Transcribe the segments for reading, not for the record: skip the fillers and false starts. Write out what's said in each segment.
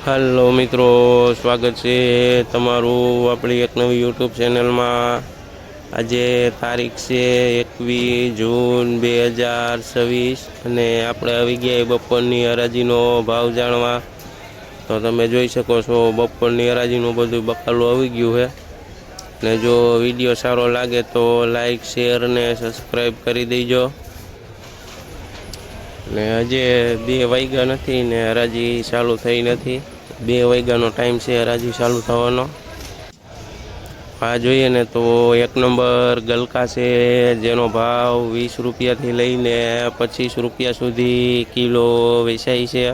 Hello मित्रों, स्वागत है तमारू अपनी एक नवी यूट्यूब चैनल में। आज तारीख से 21 जून 2026 અને આપણે આવી ગયા બપોરની હરાજીનો ભાવ જાણવા। તો તમે જોઈ શકો છો બપોરની હરાજીનું બધું બકાલું આવી ગયું છે। ને જો વિડીયો સારો લાગે તો લાઈક શેર ને સબસ્ક્રાઈબ કરી દેજો। ને હજે 2 વાગ્યા નથી ને હરાજી ચાલુ થઈ નથી। 2 વાગ્યાનો ટાઈમ છે હરાજી ચાલુ થવાનો। આ જોઈએ ને તો 1 નંબર ગલકા છે, જેનો ભાવ 20 રૂપિયાથી લઈને 25 રૂપિયા સુધી કિલો વેચાય છે।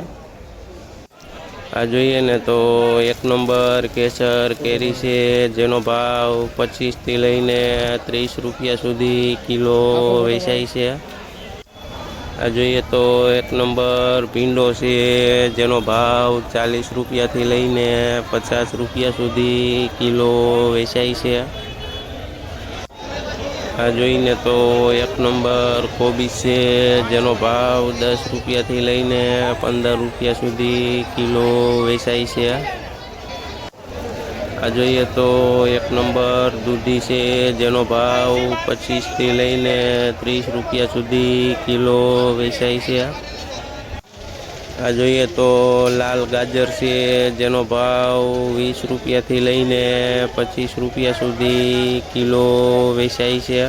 આ જોઈએ ને તો 1 નંબર કેસર કેરી છે, જેનો ભાવ 25થી લઈને 30 રૂપિયા સુધી કિલો વેચાય છે। આ જોઈએ તો 1 નંબર ભીંડો છે, જેનો ભાવ 40 રૂપિયાથી લઈને 50 રૂપિયા સુધી કિલો વેચાય છે। આ જોઈને તો 1 નંબર કોબી છે, જેનો ભાવ 10 રૂપિયાથી લઈને 15 રૂપિયા સુધી કિલો વેચાય છે। આ જોઈએ તો 1 નંબર દૂધી છે, જેનો ભાવ 25થી લઈને 30 રૂપિયા સુધી કિલો વેચાય છે। આ જોઈએ તો લાલ ગાજર છે, જેનો ભાવ 20 રૂપિયાથી લઈને 25 રૂપિયા સુધી કિલો વેચાય છે।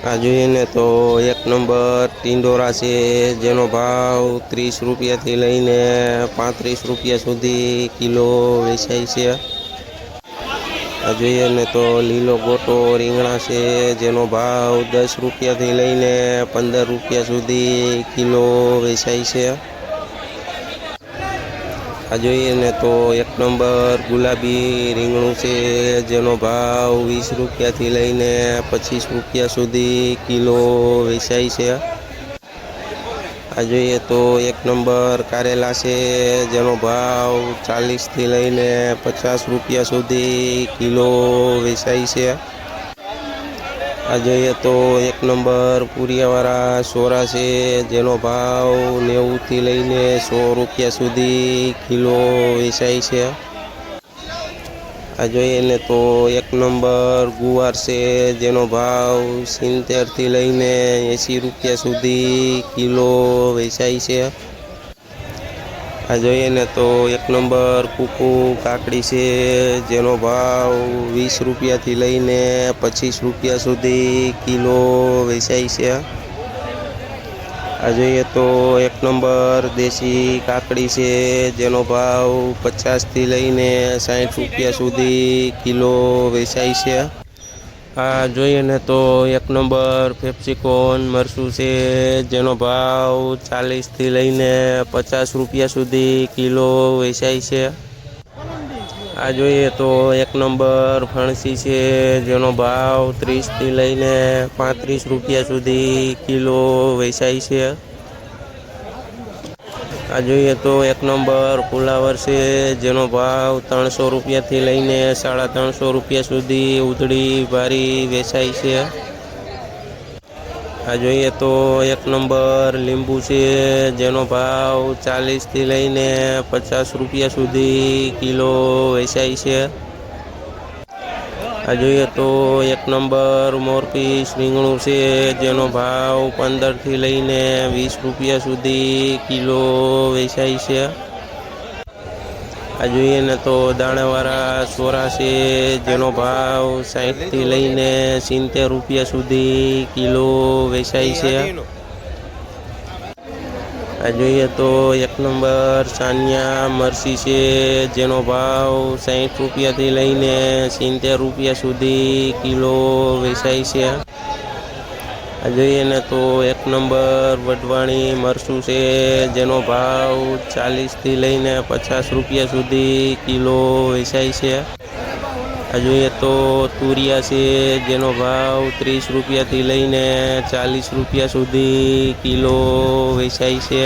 આ જોઈએ ને તો 1 નંબર ટિંડોરા છે, જેનો ભાવ 30 રૂપિયાથી લઈને 35 રૂપિયા સુધી કિલો વેચાય છે। આ જોઈએ ને તો લીલો ગોટો રીંગણા છે, જેનો ભાવ 10 રૂપિયાથી લઈને 15 રૂપિયા સુધી કિલો વેચાય છે। આ જોઈએ ને તો 1 નંબર ગુલાબી રીંગણું છે, જેનો ભાવ 20 રૂપિયાથી લઈને 25 રૂપિયા સુધી કિલો વેચાય છે। આ જોઈએ તો 1 નંબર કારેલા છે, જેનો ભાવ 40થી લઈને 50 રૂપિયા સુધી કિલો વેચાય છે। આ જોઈએ તો 1 નંબર પૂરિયાવાળા સોરા છે, જેનો ભાવ 90થી લઈને 100 રૂપિયા સુધી કિલો વેચાય છે। આ જોઈએ ને તો 1 નંબર ગુવાર છે, જેનો ભાવ 70થી લઈને 80 રૂપિયા સુધી કિલો વેચાય છે। આ જોઈએ ને તો 1 નંબર કૂકુ કાકડી છે, જેનો ભાવ 20 રૂપિયાથી લઈને 25 રૂપિયા સુધી કિલો વેચાય છે। આ જોઈએ તો 1 નંબર દેશી કાકડી છે, જેનો ભાવ 50થી લઈને 60 રૂપિયા સુધી કિલો વેચાય છે। આ જોઈએ ને તો 1 નંબર પેપ્સિકોન મરચું છે, જેનો ભાવ 40થી લઈને 50 રૂપિયા સુધી કિલો વેચાય છે। આ જોઈએ તો 1 નંબર ફણસી છે, જેનો ભાવ 30થી લઈને 35 રૂપિયા સુધી કિલો વેચાય છે। આ જોઈએ તો 1 નંબર ફુલાવર છે, જેનો ભાવ 300 રૂપિયાથી લઈને 350 રૂપિયા સુધી ઉધડી ભારી વેચાય છે। આ જોઈએ તો 1 નંબર લીંબુ છે, જેનો ભાવ 40થી લઈને 50 રૂપિયા સુધી કિલો વેચાય છે। આ જોઈએ તો 1 નંબર મોરપીસ રીંગણું છે, જેનો ભાવ 15થી લઈને 20 રૂપિયા સુધી કિલો વેચાય છે। આ જોઈએ ને તો દાણાવાળા સોરા છે, જેનો ભાવ 60થી લઈને 70 રૂપિયા સુધી કિલો વેચાય છે। આ જોઈએ તો 1 નંબર સાનિયા મરચી છે, જેનો ભાવ 60 રૂપિયાથી લઈને 70 રૂપિયા સુધી કિલો વેચાય છે। આ જોઈએ ને તો 1 નંબર વઢવાણી મરચું છે, જેનો ભાવ 40થી લઈને 50 રૂપિયા સુધી કિલો વેચાય છે। આ જોઈએ તો તુરિયા છે, જેનો ભાવ 30 રૂપિયાથી લઈને 40 રૂપિયા સુધી કિલો વેચાય છે।